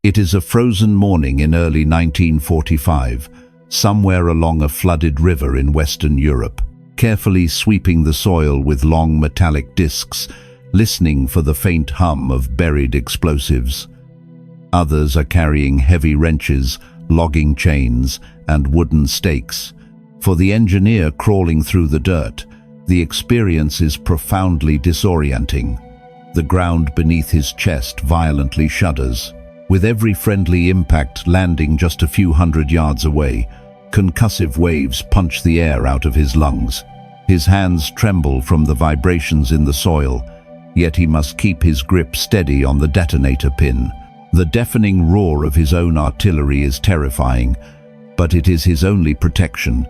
It is a frozen morning in early 1945, somewhere along a flooded river in Western Europe, carefully sweeping the soil with long metallic discs, listening for the faint hum of buried explosives. Others are carrying heavy wrenches, logging chains, and wooden stakes. For the engineer crawling through the dirt, the experience is profoundly disorienting. The ground beneath his chest violently shudders. With every friendly impact landing just a few hundred yards away, concussive waves punch the air out of his lungs. His hands tremble from the vibrations in the soil, yet he must keep his grip steady on the detonator pin. The deafening roar of his own artillery is terrifying, but it is his only protection.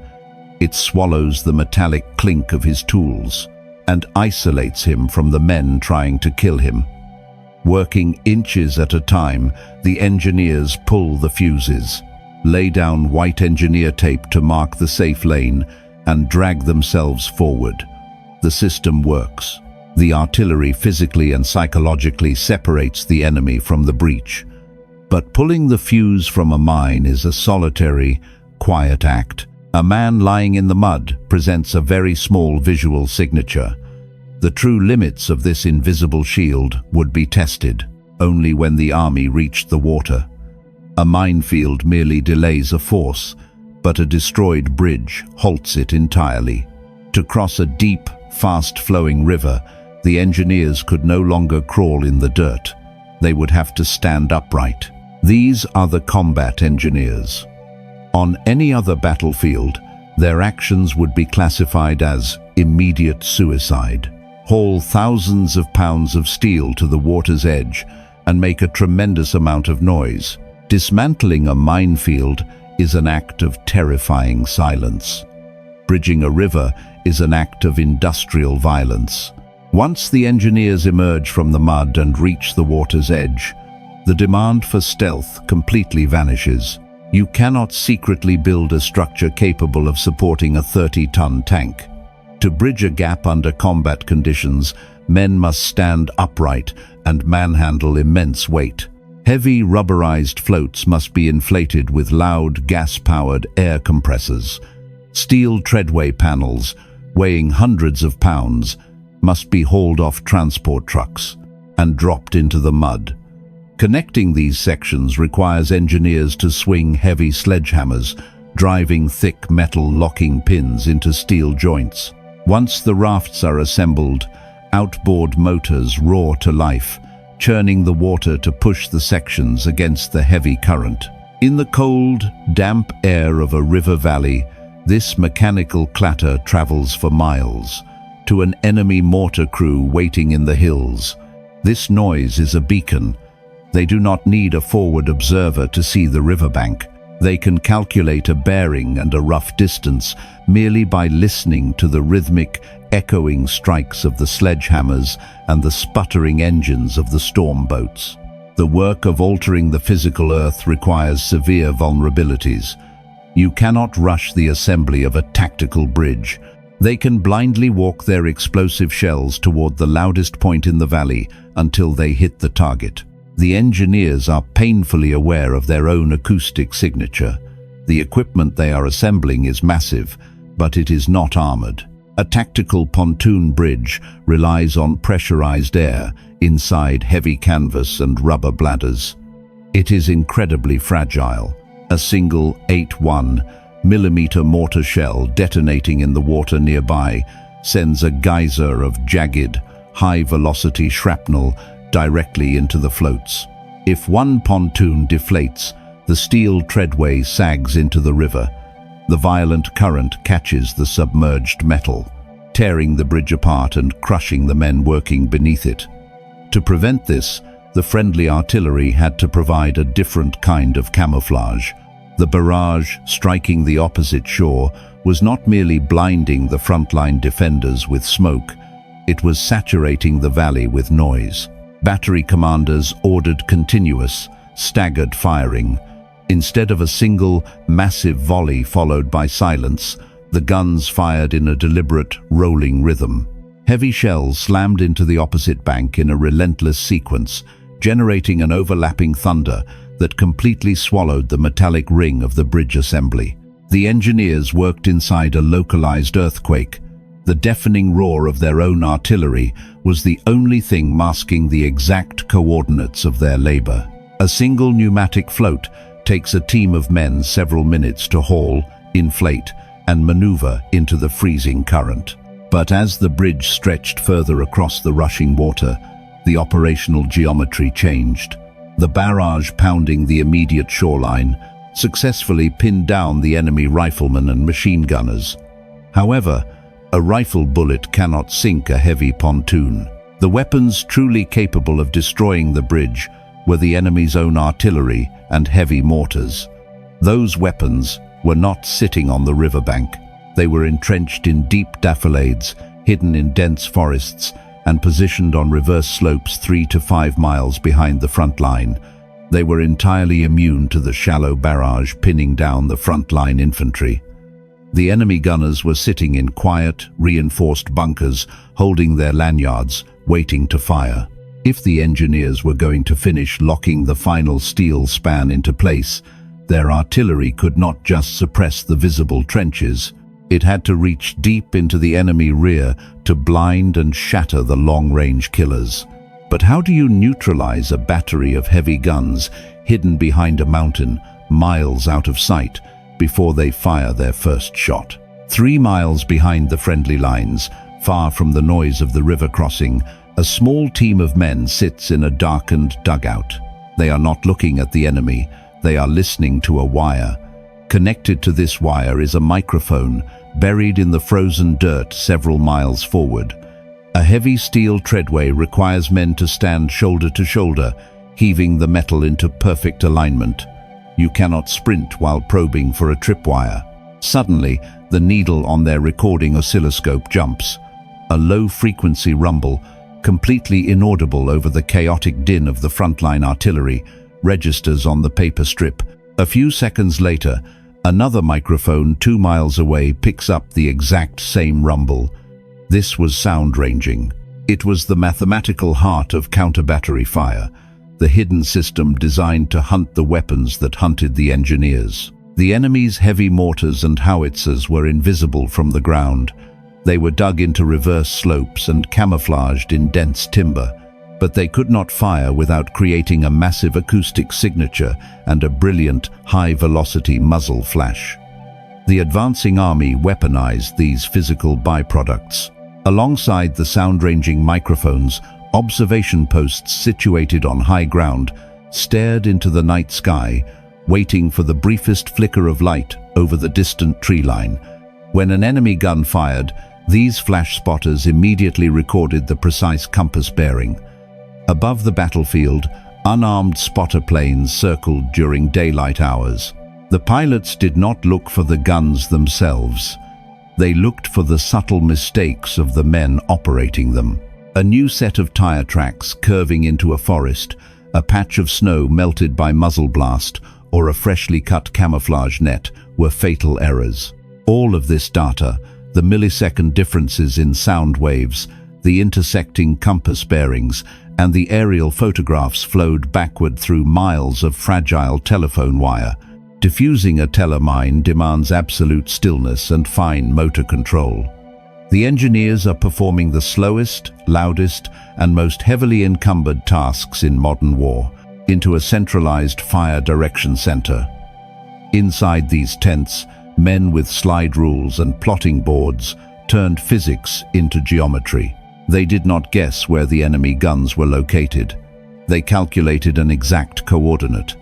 It swallows the metallic clink of his tools and isolates him from the men trying to kill him. Working inches at a time, the engineers pull the fuses, lay down white engineer tape to mark the safe lane, and drag themselves forward. The system works. The artillery physically and psychologically separates the enemy from the breach. But pulling the fuse from a mine is a solitary, quiet act. A man lying in the mud presents a very small visual signature. The true limits of this invisible shield would be tested only when the army reached the water. A minefield merely delays a force, but a destroyed bridge halts it entirely. To cross a deep, fast-flowing river, the engineers could no longer crawl in the dirt. They would have to stand upright. These are the combat engineers. On any other battlefield, their actions would be classified as immediate suicide. Haul thousands of pounds of steel to the water's edge and make a tremendous amount of noise. Dismantling a minefield is an act of terrifying silence. Bridging a river is an act of industrial violence. Once the engineers emerge from the mud and reach the water's edge, the demand for stealth completely vanishes. You cannot secretly build a structure capable of supporting a 30-ton tank. To bridge a gap under combat conditions, men must stand upright and manhandle immense weight. Heavy rubberized floats must be inflated with loud gas-powered air compressors. Steel treadway panels, weighing hundreds of pounds, must be hauled off transport trucks and dropped into the mud. Connecting these sections requires engineers to swing heavy sledgehammers, driving thick metal locking pins into steel joints. Once the rafts are assembled, outboard motors roar to life, churning the water to push the sections against the heavy current. In the cold, damp air of a river valley, this mechanical clatter travels for miles. To an enemy mortar crew waiting in the hills, this noise is a beacon. They do not need a forward observer to see the riverbank. They can calculate a bearing and a rough distance merely by listening to the rhythmic, echoing strikes of the sledgehammers and the sputtering engines of the storm boats. The work of altering the physical earth requires severe vulnerabilities. You cannot rush the assembly of a tactical bridge. They can blindly walk their explosive shells toward the loudest point in the valley until they hit the target. The engineers are painfully aware of their own acoustic signature. The equipment they are assembling is massive, but it is not armored. A tactical pontoon bridge relies on pressurized air inside heavy canvas and rubber bladders. It is incredibly fragile. A single 8.1mm mortar shell detonating in the water nearby sends a geyser of jagged, high-velocity shrapnel directly into the floats. If one pontoon deflates, the steel treadway sags into the river. The violent current catches the submerged metal, tearing the bridge apart and crushing the men working beneath it. To prevent this, the friendly artillery had to provide a different kind of camouflage. The barrage striking the opposite shore was not merely blinding the frontline defenders with smoke, it was saturating the valley with noise. Battery commanders ordered continuous, staggered firing. Instead of a single, massive volley followed by silence, the guns fired in a deliberate, rolling rhythm. Heavy shells slammed into the opposite bank in a relentless sequence, generating an overlapping thunder that completely swallowed the metallic ring of the bridge assembly. The engineers worked inside a localized earthquake. The deafening roar of their own artillery was the only thing masking the exact coordinates of their labor. A single pneumatic float takes a team of men several minutes to haul, inflate, and maneuver into the freezing current. But as the bridge stretched further across the rushing water, the operational geometry changed. The barrage pounding the immediate shoreline successfully pinned down the enemy riflemen and machine gunners. However, a rifle bullet cannot sink a heavy pontoon. The weapons truly capable of destroying the bridge were the enemy's own artillery and heavy mortars. Those weapons were not sitting on the riverbank. They were entrenched in deep daffodils, hidden in dense forests, and positioned on reverse slopes 3 to 5 miles behind the front line. They were entirely immune to the shallow barrage pinning down the front-line infantry. The enemy gunners were sitting in quiet, reinforced bunkers, holding their lanyards, waiting to fire. If the engineers were going to finish locking the final steel span into place, their artillery could not just suppress the visible trenches. It had to reach deep into the enemy rear to blind and shatter the long-range killers. But how do you neutralize a battery of heavy guns hidden behind a mountain, miles out of sight, before they fire their first shot? 3 miles behind the friendly lines, far from the noise of the river crossing, a small team of men sits in a darkened dugout. They are not looking at the enemy, they are listening to a wire. Connected to this wire is a microphone, buried in the frozen dirt several miles forward. A heavy steel treadway requires men to stand shoulder to shoulder, heaving the metal into perfect alignment. You cannot sprint while probing for a tripwire. Suddenly, the needle on their recording oscilloscope jumps. A low-frequency rumble, completely inaudible over the chaotic din of the frontline artillery, registers on the paper strip. A few seconds later, another microphone 2 miles away picks up the exact same rumble. This was sound ranging. It was the mathematical heart of counter-battery fire, the hidden system designed to hunt the weapons that hunted the engineers. The enemy's heavy mortars and howitzers were invisible from the ground. They were dug into reverse slopes and camouflaged in dense timber, but they could not fire without creating a massive acoustic signature and a brilliant, high-velocity muzzle flash. The advancing army weaponized these physical byproducts. Alongside the sound-ranging microphones, observation posts situated on high ground stared into the night sky, waiting for the briefest flicker of light over the distant tree line. When an enemy gun fired, these flash spotters immediately recorded the precise compass bearing. Above the battlefield, unarmed spotter planes circled during daylight hours. The pilots did not look for the guns themselves. They looked for the subtle mistakes of the men operating them. A new set of tire tracks curving into a forest, a patch of snow melted by muzzle blast, or a freshly cut camouflage net were fatal errors. All of this data, the millisecond differences in sound waves, the intersecting compass bearings, and the aerial photographs flowed backward through miles of fragile telephone wire. Diffusing a telemine demands absolute stillness and fine motor control. The engineers are performing the slowest, loudest, and most heavily encumbered tasks in modern war, into a centralized fire direction center. Inside these tents, men with slide rules and plotting boards turned physics into geometry. They did not guess where the enemy guns were located. They calculated an exact coordinate.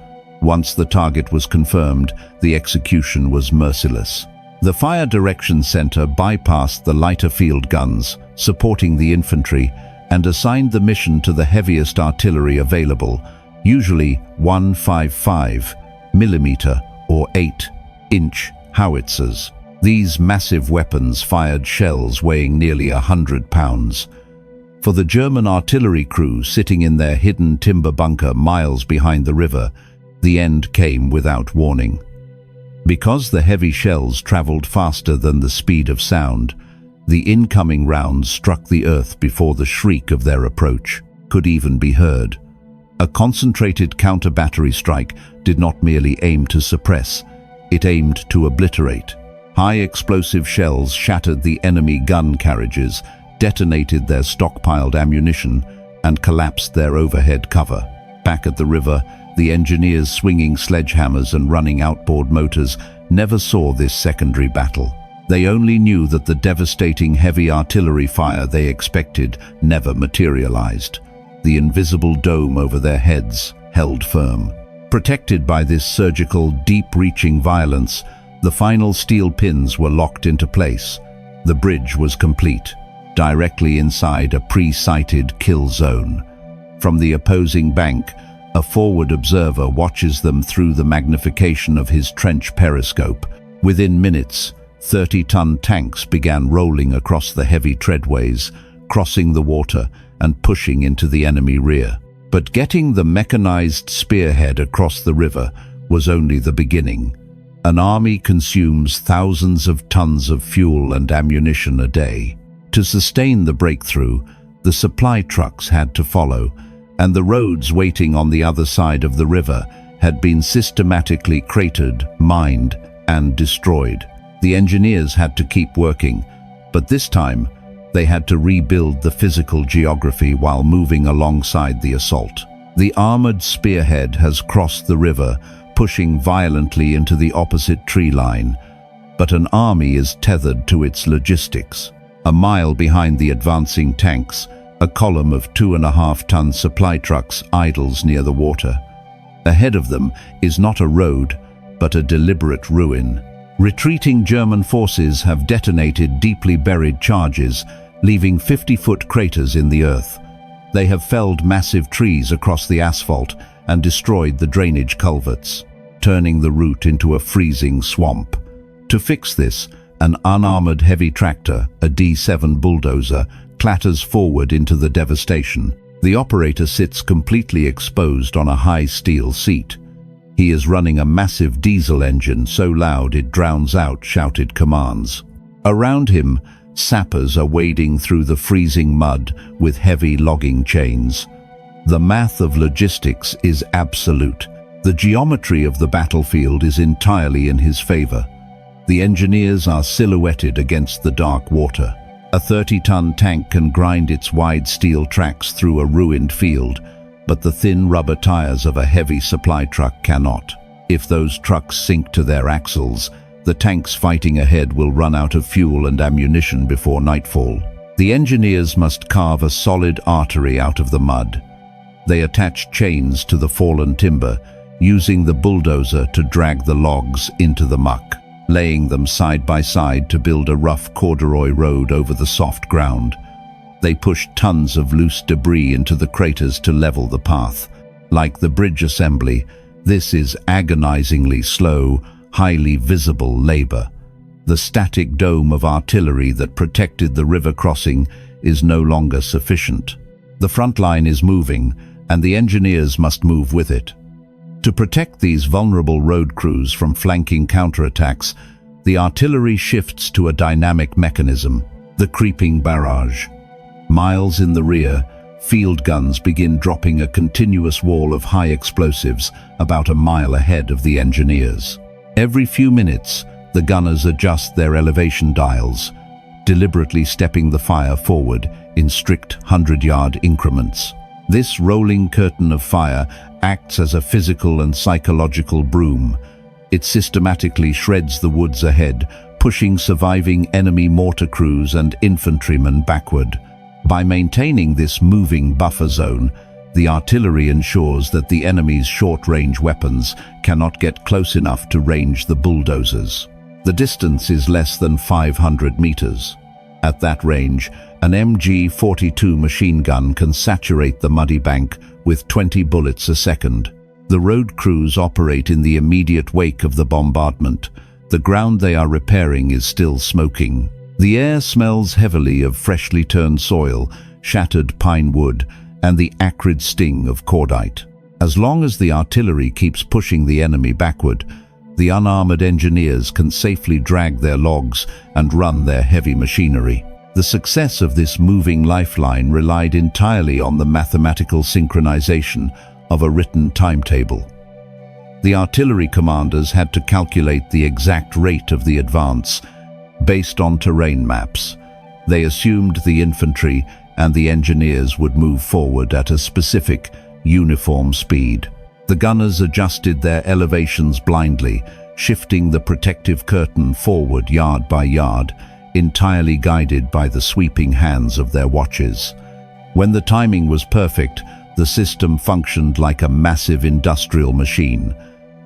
Once the target was confirmed, the execution was merciless. The Fire Direction Center bypassed the lighter field guns, supporting the infantry, and assigned the mission to the heaviest artillery available, usually 155 mm or 8-inch howitzers. These massive weapons fired shells weighing nearly 100 pounds. For the German artillery crew sitting in their hidden timber bunker miles behind the river, the end came without warning. Because the heavy shells traveled faster than the speed of sound, the incoming rounds struck the earth before the shriek of their approach could even be heard. A concentrated counter-battery strike did not merely aim to suppress, it aimed to obliterate. High explosive shells shattered the enemy gun carriages, detonated their stockpiled ammunition, and collapsed their overhead cover. Back at the river, the engineers swinging sledgehammers and running outboard motors never saw this secondary battle. They only knew that the devastating heavy artillery fire they expected never materialized. The invisible dome over their heads held firm. Protected by this surgical, deep-reaching violence, the final steel pins were locked into place. The bridge was complete, directly inside a pre-sighted kill zone. From the opposing bank, a forward observer watches them through the magnification of his trench periscope. Within minutes, 30-ton tanks began rolling across the heavy treadways, crossing the water and pushing into the enemy rear. But getting the mechanized spearhead across the river was only the beginning. An army consumes thousands of tons of fuel and ammunition a day. To sustain the breakthrough, the supply trucks had to follow, and the roads waiting on the other side of the river had been systematically cratered, mined, and destroyed. The engineers had to keep working, but this time they had to rebuild the physical geography while moving alongside the assault. The armored spearhead has crossed the river, pushing violently into the opposite tree line, but an army is tethered to its logistics. A mile behind the advancing tanks, a column of 2.5-ton supply trucks idles near the water. Ahead of them is not a road, but a deliberate ruin. Retreating German forces have detonated deeply buried charges, leaving 50-foot craters in the earth. They have felled massive trees across the asphalt and destroyed the drainage culverts, turning the route into a freezing swamp. To fix this, an unarmored heavy tractor, a D7 bulldozer, clatters forward into the devastation. The operator sits completely exposed on a high steel seat. He is running a massive diesel engine so loud it drowns out shouted commands. Around him, sappers are wading through the freezing mud with heavy logging chains. The math of logistics is absolute. The geometry of the battlefield is entirely in his favor. The engineers are silhouetted against the dark water. A 30-ton tank can grind its wide steel tracks through a ruined field, but the thin rubber tires of a heavy supply truck cannot. If those trucks sink to their axles, the tanks fighting ahead will run out of fuel and ammunition before nightfall. The engineers must carve a solid artery out of the mud. They attach chains to the fallen timber, using the bulldozer to drag the logs into the muck, laying them side by side to build a rough corduroy road over the soft ground. They push tons of loose debris into the craters to level the path. Like the bridge assembly, this is agonizingly slow, highly visible labor. The static dome of artillery that protected the river crossing is no longer sufficient. The front line is moving, and the engineers must move with it. To protect these vulnerable road crews from flanking counterattacks, the artillery shifts to a dynamic mechanism, the creeping barrage. Miles in the rear, field guns begin dropping a continuous wall of high explosives about a mile ahead of the engineers. Every few minutes, the gunners adjust their elevation dials, deliberately stepping the fire forward in strict 100-yard increments. This rolling curtain of fire acts as a physical and psychological broom. It systematically shreds the woods ahead, pushing surviving enemy mortar crews and infantrymen backward. By maintaining this moving buffer zone, the artillery ensures that the enemy's short-range weapons cannot get close enough to range the bulldozers. The distance is less than 500 meters. At that range, an MG-42 machine gun can saturate the muddy bank with 20 bullets a second. The road crews operate in the immediate wake of the bombardment. The ground they are repairing is still smoking. The air smells heavily of freshly turned soil, shattered pine wood, and the acrid sting of cordite. As long as the artillery keeps pushing the enemy backward, the unarmored engineers can safely drag their logs and run their heavy machinery. The success of this moving lifeline relied entirely on the mathematical synchronization of a written timetable. The artillery commanders had to calculate the exact rate of the advance based on terrain maps. They assumed the infantry and the engineers would move forward at a specific, uniform speed. The gunners adjusted their elevations blindly, shifting the protective curtain forward yard by yard, entirely guided by the sweeping hands of their watches. When the timing was perfect, the system functioned like a massive industrial machine.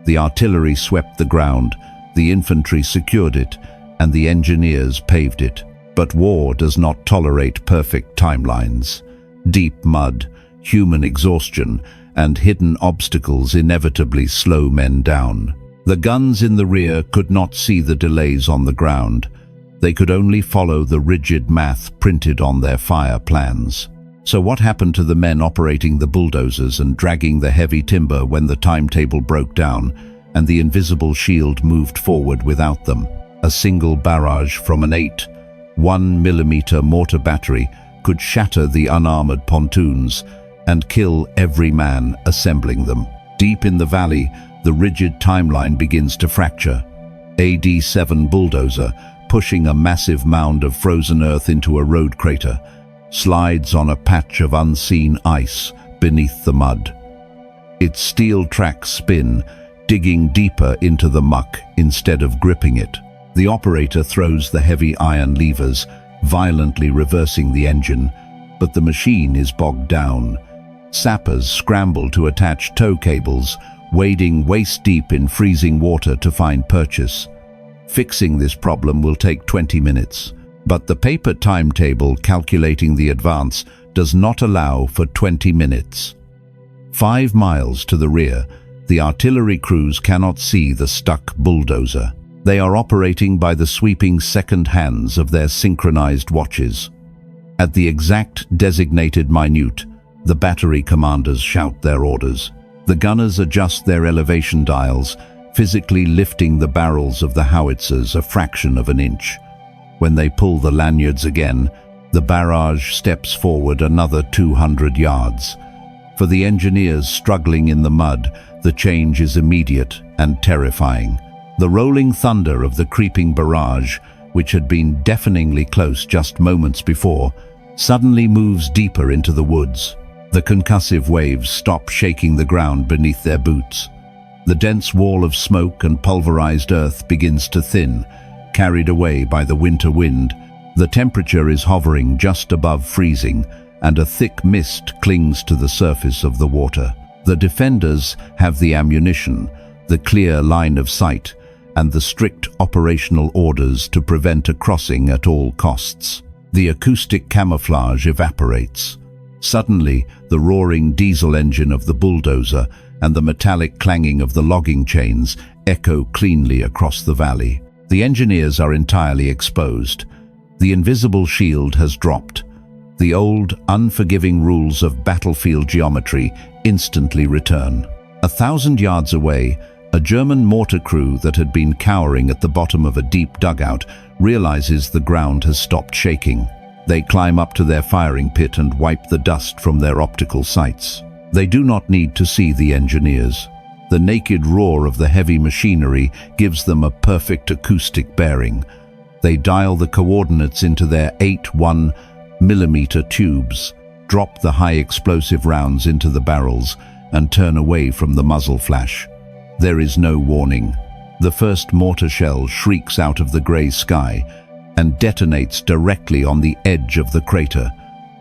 The artillery swept the ground, the infantry secured it, and the engineers paved it. But war does not tolerate perfect timelines. Deep mud, human exhaustion, and hidden obstacles inevitably slow men down. The guns in the rear could not see the delays on the ground. They could only follow the rigid math printed on their fire plans. So what happened to the men operating the bulldozers and dragging the heavy timber when the timetable broke down and the invisible shield moved forward without them? A single barrage from an 1mm mortar battery could shatter the unarmored pontoons and kill every man assembling them. Deep in the valley, the rigid timeline begins to fracture. A D7 bulldozer, pushing a massive mound of frozen earth into a road crater, slides on a patch of unseen ice beneath the mud. Its steel tracks spin, digging deeper into the muck instead of gripping it. The operator throws the heavy iron levers, violently reversing the engine, but the machine is bogged down. Sappers scramble to attach tow cables, wading waist-deep in freezing water to find purchase. Fixing this problem will take 20 minutes, but the paper timetable calculating the advance does not allow for 20 minutes. 5 miles to the rear, the artillery crews cannot see the stuck bulldozer. They are operating by the sweeping second hands of their synchronized watches. At the exact designated minute, the battery commanders shout their orders. The gunners adjust their elevation dials, physically lifting the barrels of the howitzers a fraction of an inch. When they pull the lanyards again, the barrage steps forward another 200 yards. For the engineers struggling in the mud, the change is immediate and terrifying. The rolling thunder of the creeping barrage, which had been deafeningly close just moments before, suddenly moves deeper into the woods. The concussive waves stop shaking the ground beneath their boots. The dense wall of smoke and pulverized earth begins to thin, carried away by the winter wind. The temperature is hovering just above freezing, and a thick mist clings to the surface of the water. The defenders have the ammunition, the clear line of sight, and the strict operational orders to prevent a crossing at all costs. The acoustic camouflage evaporates. Suddenly, the roaring diesel engine of the bulldozer and the metallic clanging of the logging chains echo cleanly across the valley. The engineers are entirely exposed. The invisible shield has dropped. The old, unforgiving rules of battlefield geometry instantly return. 1,000 yards away, a German mortar crew that had been cowering at the bottom of a deep dugout realizes the ground has stopped shaking. They climb up to their firing pit and wipe the dust from their optical sights. They do not need to see the engineers. The naked roar of the heavy machinery gives them a perfect acoustic bearing. They dial the coordinates into their 1mm tubes, drop the high explosive rounds into the barrels, and turn away from the muzzle flash. There is no warning. The first mortar shell shrieks out of the grey sky and detonates directly on the edge of the crater.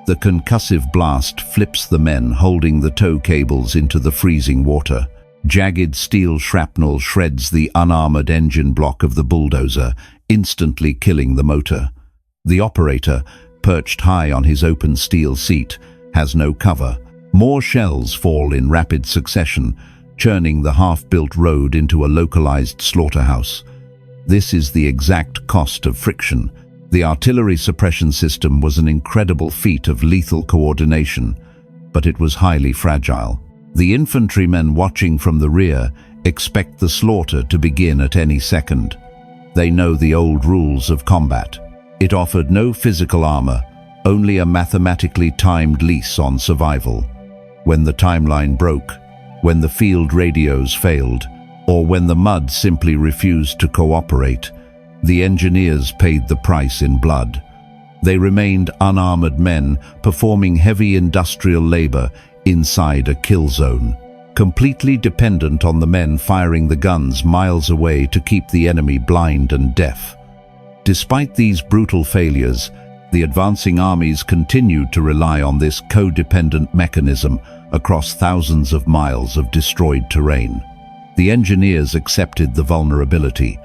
The concussive blast flips the men holding the tow cables into the freezing water. Jagged steel shrapnel shreds the unarmored engine block of the bulldozer, instantly killing the motor. The operator, perched high on his open steel seat, has no cover. More shells fall in rapid succession, churning the half-built road into a localized slaughterhouse. This is the exact cost of friction. The artillery suppression system was an incredible feat of lethal coordination, but it was highly fragile. The infantrymen watching from the rear expect the slaughter to begin at any second. They know the old rules of combat. It offered no physical armor, only a mathematically timed lease on survival. When the timeline broke, when the field radios failed, or when the mud simply refused to cooperate, the engineers paid the price in blood. They remained unarmored men performing heavy industrial labor inside a kill zone, completely dependent on the men firing the guns miles away to keep the enemy blind and deaf. Despite these brutal failures, the advancing armies continued to rely on this codependent mechanism across thousands of miles of destroyed terrain. The engineers accepted the vulnerability.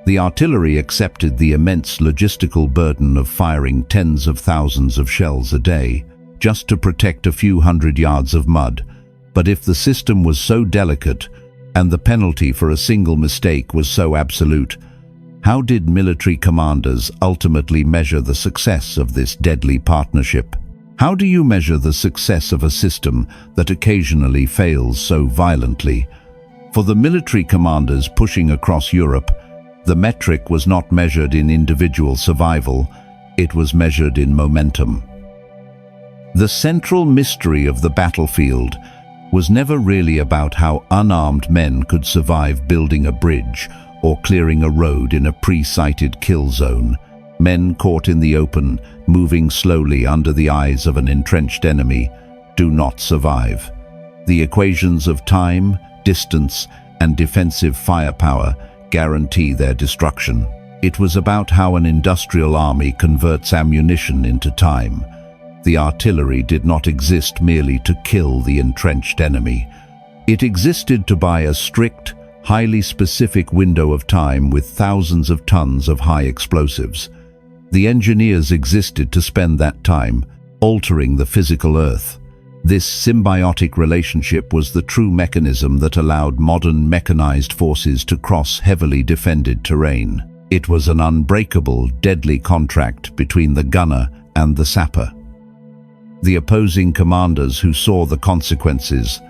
The artillery accepted the immense logistical burden of firing tens of thousands of shells a day, just to protect a few hundred yards of mud. But if the system was so delicate, and the penalty for a single mistake was so absolute, how did military commanders ultimately measure the success of this deadly partnership? How do you measure the success of a system that occasionally fails so violently? For the military commanders pushing across Europe, the metric was not measured in individual survival, it was measured in momentum. The central mystery of the battlefield was never really about how unarmed men could survive building a bridge or clearing a road in a pre-sighted kill zone. Men caught in the open, moving slowly under the eyes of an entrenched enemy, do not survive. The equations of time, distance, and defensive firepower guarantee their destruction. It was about how an industrial army converts ammunition into time. The artillery did not exist merely to kill the entrenched enemy. It existed to buy a strict, highly specific window of time with thousands of tons of high explosives. The engineers existed to spend that time altering the physical earth. This symbiotic relationship was the true mechanism that allowed modern mechanized forces to cross heavily defended terrain. It was an unbreakable, deadly contract between the gunner and the sapper. The opposing commanders who saw the consequences,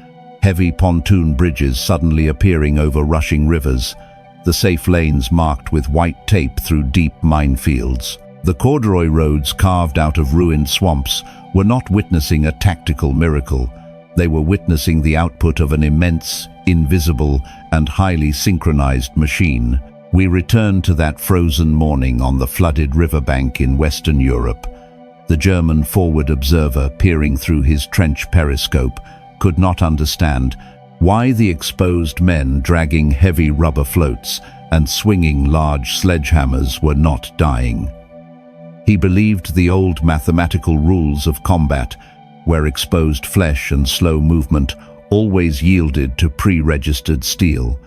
heavy pontoon bridges suddenly appearing over rushing rivers, the safe lanes marked with white tape through deep minefields, the corduroy roads carved out of ruined swamps, were not witnessing a tactical miracle. They were witnessing the output of an immense, invisible, and highly synchronized machine. We return to that frozen morning on the flooded riverbank in Western Europe. The German forward observer, peering through his trench periscope, could not understand why the exposed men dragging heavy rubber floats and swinging large sledgehammers were not dying. He believed the old mathematical rules of combat, where exposed flesh and slow movement always yielded to pre-registered steel.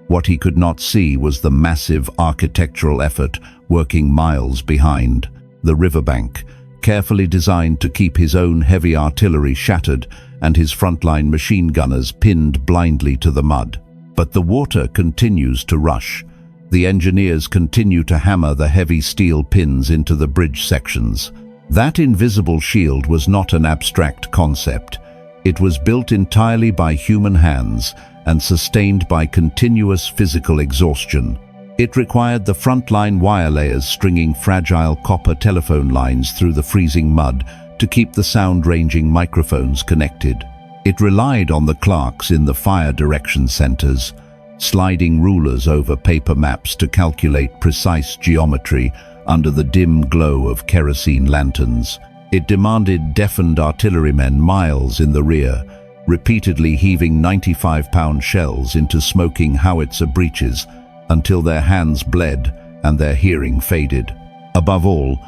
What he could not see was the massive architectural effort working miles behind. The riverbank, carefully designed to keep his own heavy artillery shattered and his frontline machine gunners pinned blindly to the mud. But the water continues to rush. The engineers continue to hammer the heavy steel pins into the bridge sections. That invisible shield was not an abstract concept. It was built entirely by human hands and sustained by continuous physical exhaustion. It required the frontline wire layers stringing fragile copper telephone lines through the freezing mud to keep the sound-ranging microphones connected. It relied on the clerks in the fire direction centers, sliding rulers over paper maps to calculate precise geometry under the dim glow of kerosene lanterns. It demanded deafened artillerymen miles in the rear, repeatedly heaving 95-pound shells into smoking howitzer breaches until their hands bled and their hearing faded. Above all,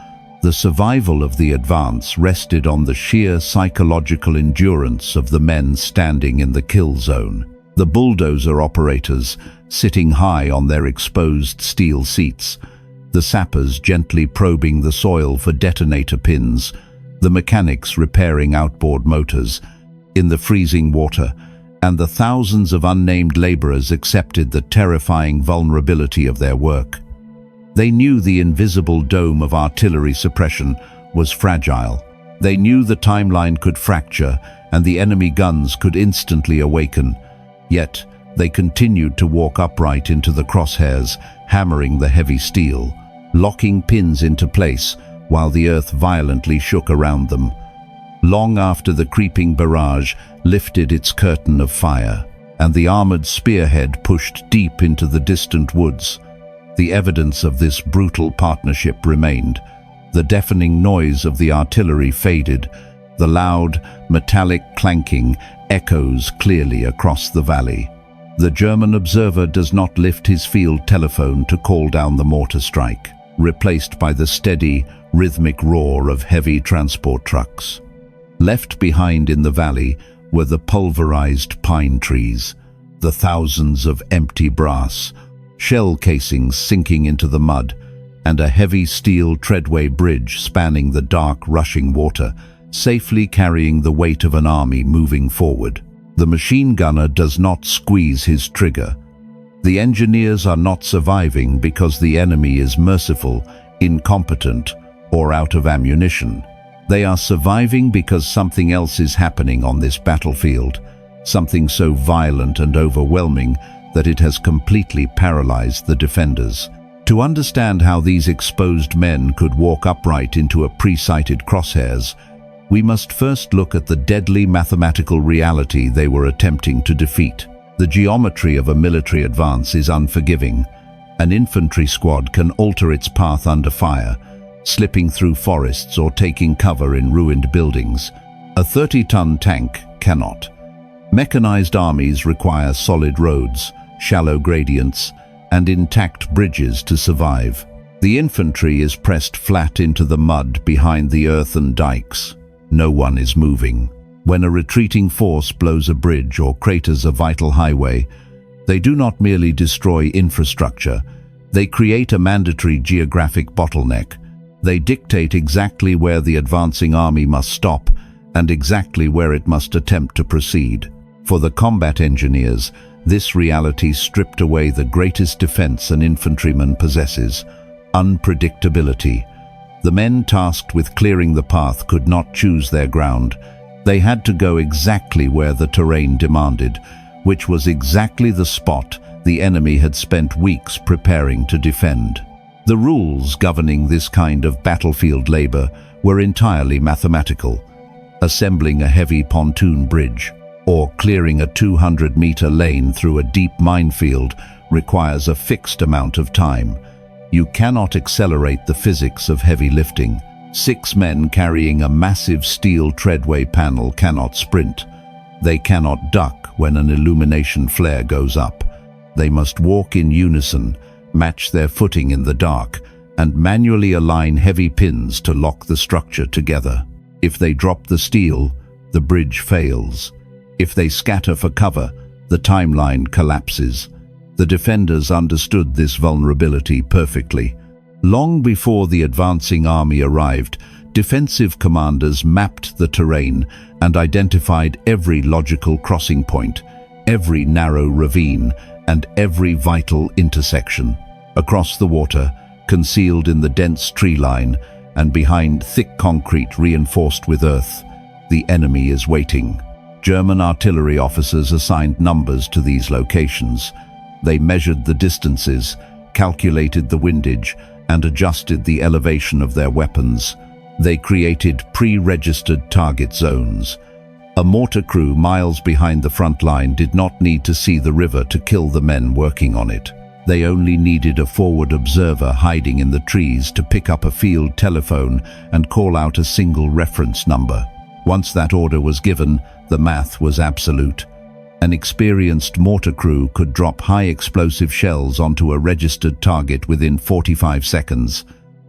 the survival of the advance rested on the sheer psychological endurance of the men standing in the kill zone. The bulldozer operators, sitting high on their exposed steel seats, the sappers gently probing the soil for detonator pins, the mechanics repairing outboard motors in the freezing water, and the thousands of unnamed laborers accepted the terrifying vulnerability of their work. They knew the invisible dome of artillery suppression was fragile. They knew the timeline could fracture and the enemy guns could instantly awaken. Yet, they continued to walk upright into the crosshairs, hammering the heavy steel, locking pins into place while the earth violently shook around them. Long after the creeping barrage lifted its curtain of fire, and the armored spearhead pushed deep into the distant woods. The evidence of this brutal partnership remained. The deafening noise of the artillery faded. The loud, metallic clanking echoes clearly across the valley. The German observer does not lift his field telephone to call down the mortar strike, replaced by the steady, rhythmic roar of heavy transport trucks. Left behind in the valley were the pulverized pine trees, the thousands of empty brass, shell casings sinking into the mud, and a heavy steel treadway bridge spanning the dark, rushing water, safely carrying the weight of an army moving forward. The machine gunner does not squeeze his trigger. The engineers are not surviving because the enemy is merciful, incompetent, or out of ammunition. They are surviving because something else is happening on this battlefield, something so violent and overwhelming that it has completely paralyzed the defenders. To understand how these exposed men could walk upright into a pre-sighted crosshairs, we must first look at the deadly mathematical reality they were attempting to defeat. The geometry of a military advance is unforgiving. An infantry squad can alter its path under fire, slipping through forests or taking cover in ruined buildings. A 30-ton tank cannot. Mechanized armies require solid roads, shallow gradients, and intact bridges to survive. The infantry is pressed flat into the mud behind the earthen dikes. No one is moving. When a retreating force blows a bridge or craters a vital highway, they do not merely destroy infrastructure, they create a mandatory geographic bottleneck. They dictate exactly where the advancing army must stop and exactly where it must attempt to proceed. For the combat engineers, this reality stripped away the greatest defense an infantryman possesses: unpredictability. The men tasked with clearing the path could not choose their ground. They had to go exactly where the terrain demanded, which was exactly the spot the enemy had spent weeks preparing to defend. The rules governing this kind of battlefield labor were entirely mathematical. Assembling a heavy pontoon bridge or clearing a 200-meter lane through a deep minefield requires a fixed amount of time. You cannot accelerate the physics of heavy lifting. 6 men carrying a massive steel treadway panel cannot sprint. They cannot duck when an illumination flare goes up. They must walk in unison, match their footing in the dark, and manually align heavy pins to lock the structure together. If they drop the steel, the bridge fails. If they scatter for cover, the timeline collapses. The defenders understood this vulnerability perfectly. Long before the advancing army arrived, defensive commanders mapped the terrain and identified every logical crossing point, every narrow ravine, and every vital intersection. Across the water, concealed in the dense tree line, and behind thick concrete reinforced with earth, the enemy is waiting. German artillery officers assigned numbers to these locations. They measured the distances, calculated the windage, and adjusted the elevation of their weapons. They created pre-registered target zones. A mortar crew miles behind the front line did not need to see the river to kill the men working on it. They only needed a forward observer hiding in the trees to pick up a field telephone and call out a single reference number. Once that order was given, the math was absolute. An experienced mortar crew could drop high explosive shells onto a registered target within 45 seconds.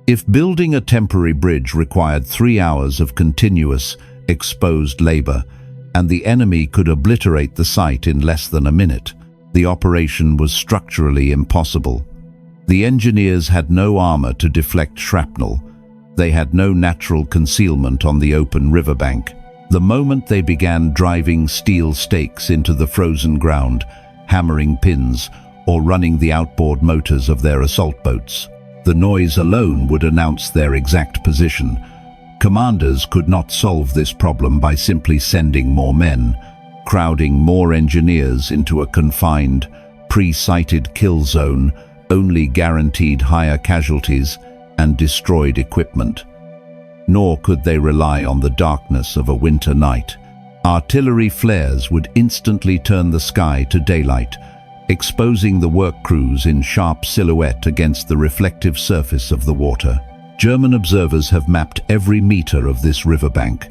If building a temporary bridge required 3 hours of continuous, exposed labor, and the enemy could obliterate the site in less than a minute, the operation was structurally impossible. The engineers had no armor to deflect shrapnel. They had no natural concealment on the open riverbank. The moment they began driving steel stakes into the frozen ground, hammering pins, or running the outboard motors of their assault boats, the noise alone would announce their exact position. Commanders could not solve this problem by simply sending more men. Crowding more engineers into a confined, pre-sighted kill zone only guaranteed higher casualties and destroyed equipment. Nor could they rely on the darkness of a winter night. Artillery flares would instantly turn the sky to daylight, exposing the work crews in sharp silhouette against the reflective surface of the water. German observers have mapped every meter of this riverbank.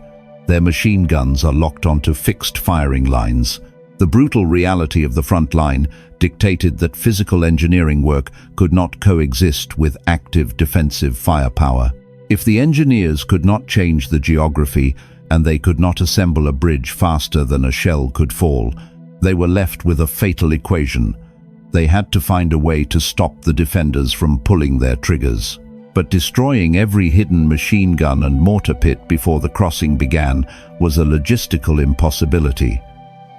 Their machine guns are locked onto fixed firing lines. The brutal reality of the front line dictated that physical engineering work could not coexist with active defensive firepower. If the engineers could not change the geography and they could not assemble a bridge faster than a shell could fall, they were left with a fatal equation. They had to find a way to stop the defenders from pulling their triggers. But destroying every hidden machine gun and mortar pit before the crossing began was a logistical impossibility.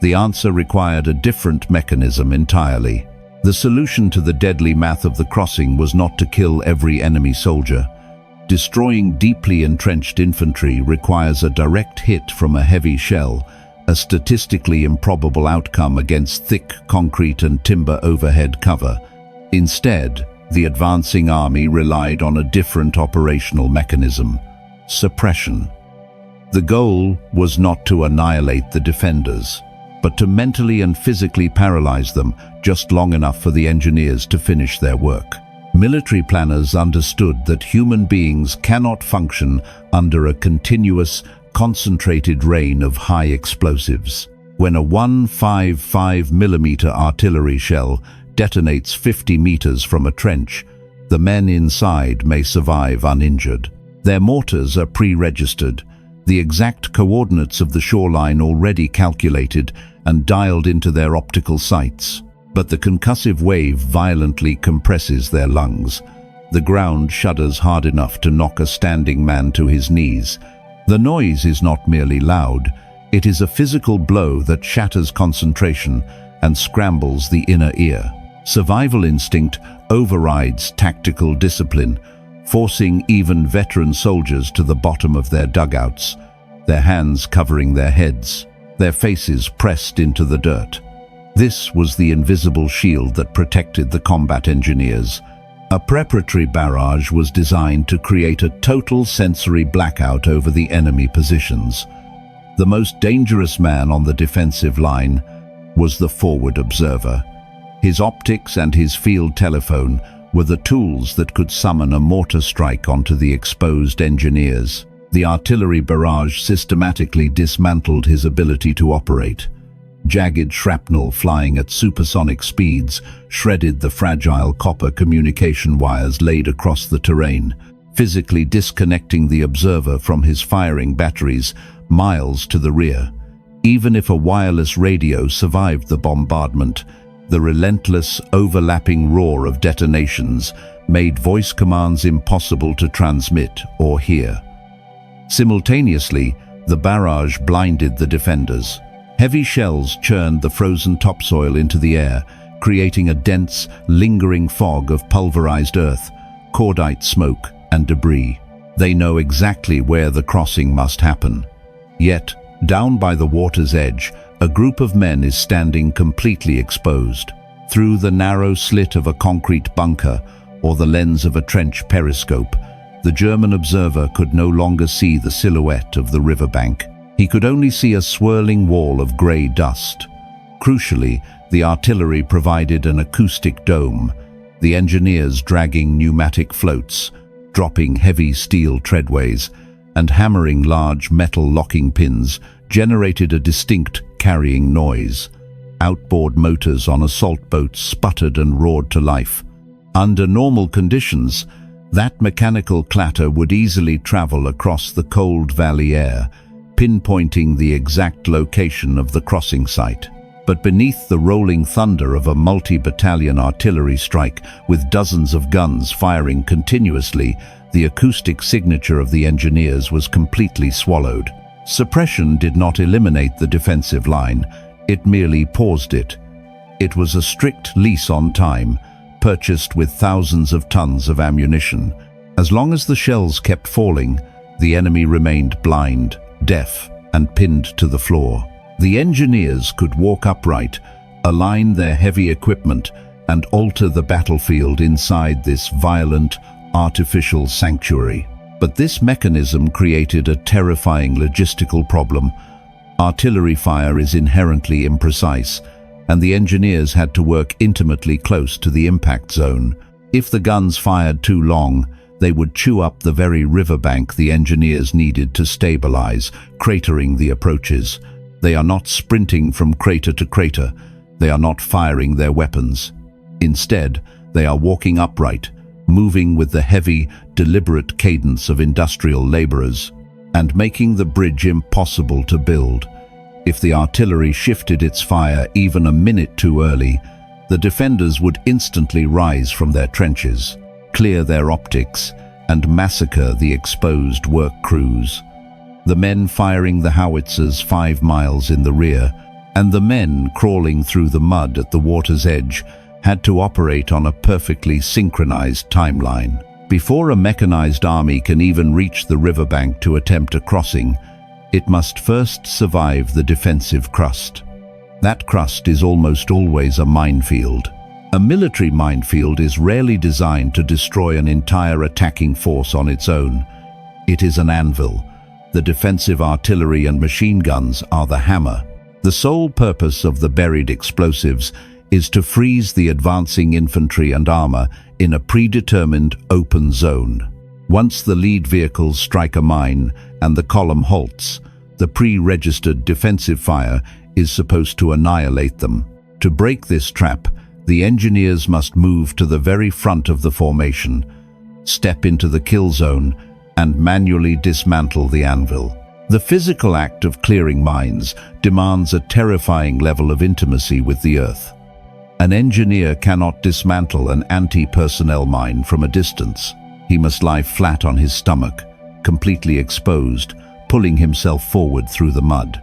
The answer required a different mechanism entirely. The solution to the deadly math of the crossing was not to kill every enemy soldier. Destroying deeply entrenched infantry requires a direct hit from a heavy shell, a statistically improbable outcome against thick concrete and timber overhead cover. Instead, the advancing army relied on a different operational mechanism: suppression. The goal was not to annihilate the defenders, but to mentally and physically paralyze them just long enough for the engineers to finish their work. Military planners understood that human beings cannot function under a continuous, concentrated rain of high explosives. When a 155mm artillery shell detonates 50 meters from a trench, the men inside may survive uninjured. Their mortars are pre-registered, the exact coordinates of the shoreline already calculated and dialed into their optical sights. But the concussive wave violently compresses their lungs. The ground shudders hard enough to knock a standing man to his knees. The noise is not merely loud, it is a physical blow that shatters concentration and scrambles the inner ear. Survival instinct overrides tactical discipline, forcing even veteran soldiers to the bottom of their dugouts, their hands covering their heads, their faces pressed into the dirt. This was the invisible shield that protected the combat engineers. A preparatory barrage was designed to create a total sensory blackout over the enemy positions. The most dangerous man on the defensive line was the forward observer. His optics and his field telephone were the tools that could summon a mortar strike onto the exposed engineers. The artillery barrage systematically dismantled his ability to operate. Jagged shrapnel flying at supersonic speeds shredded the fragile copper communication wires laid across the terrain, physically disconnecting the observer from his firing batteries miles to the rear. Even if a wireless radio survived the bombardment, the relentless, overlapping roar of detonations made voice commands impossible to transmit or hear. Simultaneously, the barrage blinded the defenders. Heavy shells churned the frozen topsoil into the air, creating a dense, lingering fog of pulverized earth, cordite smoke, and debris. They know exactly where the crossing must happen. Yet, down by the water's edge, a group of men is standing completely exposed. Through the narrow slit of a concrete bunker or the lens of a trench periscope, the German observer could no longer see the silhouette of the riverbank. He could only see a swirling wall of grey dust. Crucially, the artillery provided an acoustic dome, the engineers dragging pneumatic floats, dropping heavy steel treadways, and hammering large metal locking pins generated a distinct carrying noise. Outboard motors on assault boats sputtered and roared to life. Under normal conditions, that mechanical clatter would easily travel across the cold valley air, pinpointing the exact location of the crossing site. But beneath the rolling thunder of a multi-battalion artillery strike with dozens of guns firing continuously, the acoustic signature of the engineers was completely swallowed. Suppression did not eliminate the defensive line, it merely paused it. It was a strict lease on time, purchased with thousands of tons of ammunition. As long as the shells kept falling, the enemy remained blind, deaf, and pinned to the floor. The engineers could walk upright, align their heavy equipment, and alter the battlefield inside this violent, artificial sanctuary. But this mechanism created a terrifying logistical problem. Artillery fire is inherently imprecise, and the engineers had to work intimately close to the impact zone. If the guns fired too long, they would chew up the very riverbank the engineers needed to stabilize, cratering the approaches. They are not sprinting from crater to crater. They are not firing their weapons. Instead, they are walking upright, moving with the heavy, deliberate cadence of industrial laborers, and making the bridge impossible to build. If the artillery shifted its fire even a minute too early, the defenders would instantly rise from their trenches, clear their optics, and massacre the exposed work crews. The men firing the howitzers 5 miles in the rear, and the men crawling through the mud at the water's edge, had to operate on a perfectly synchronized timeline. Before a mechanized army can even reach the riverbank to attempt a crossing, it must first survive the defensive crust. That crust is almost always a minefield. A military minefield is rarely designed to destroy an entire attacking force on its own. It is an anvil. The defensive artillery and machine guns are the hammer. The sole purpose of the buried explosives is to freeze the advancing infantry and armor in a predetermined open zone. Once the lead vehicles strike a mine and the column halts, the pre-registered defensive fire is supposed to annihilate them. To break this trap, the engineers must move to the very front of the formation, step into the kill zone, and manually dismantle the anvil. The physical act of clearing mines demands a terrifying level of intimacy with the earth. An engineer cannot dismantle an anti-personnel mine from a distance. He must lie flat on his stomach, completely exposed, pulling himself forward through the mud.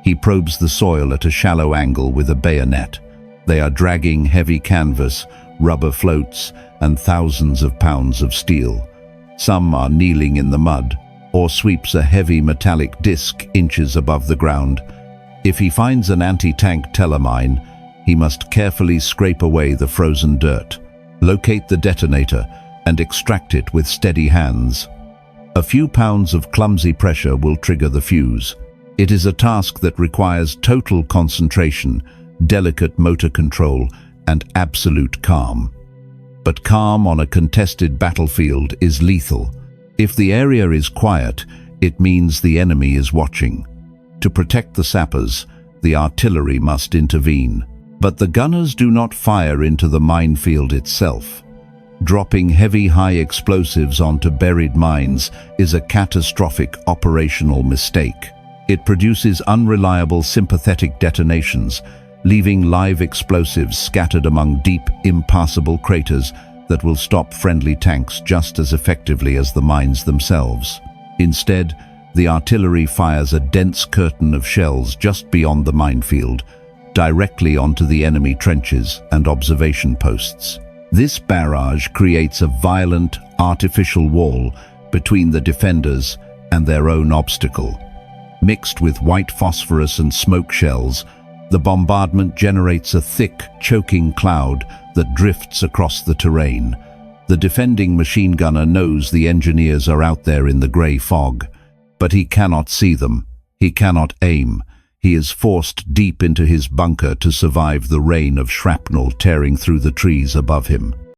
He probes the soil at a shallow angle with a bayonet. They are dragging heavy canvas, rubber floats, and thousands of pounds of steel. Some are kneeling in the mud, or sweeps a heavy metallic disc inches above the ground. If he finds an anti-tank telemine, he must carefully scrape away the frozen dirt, locate the detonator, and extract it with steady hands. A few pounds of clumsy pressure will trigger the fuse. It is a task that requires total concentration, delicate motor control, and absolute calm. But calm on a contested battlefield is lethal. If the area is quiet, it means the enemy is watching. To protect the sappers, the artillery must intervene. But the gunners do not fire into the minefield itself. Dropping heavy high explosives onto buried mines is a catastrophic operational mistake. It produces unreliable sympathetic detonations, leaving live explosives scattered among deep, impassable craters that will stop friendly tanks just as effectively as the mines themselves. Instead, the artillery fires a dense curtain of shells just beyond the minefield, directly onto the enemy trenches and observation posts. This barrage creates a violent, artificial wall between the defenders and their own obstacle. Mixed with white phosphorus and smoke shells, the bombardment generates a thick, choking cloud that drifts across the terrain. The defending machine gunner knows the engineers are out there in the grey fog, but he cannot see them. He cannot aim. He is forced deep into his bunker to survive the rain of shrapnel tearing through the trees above him.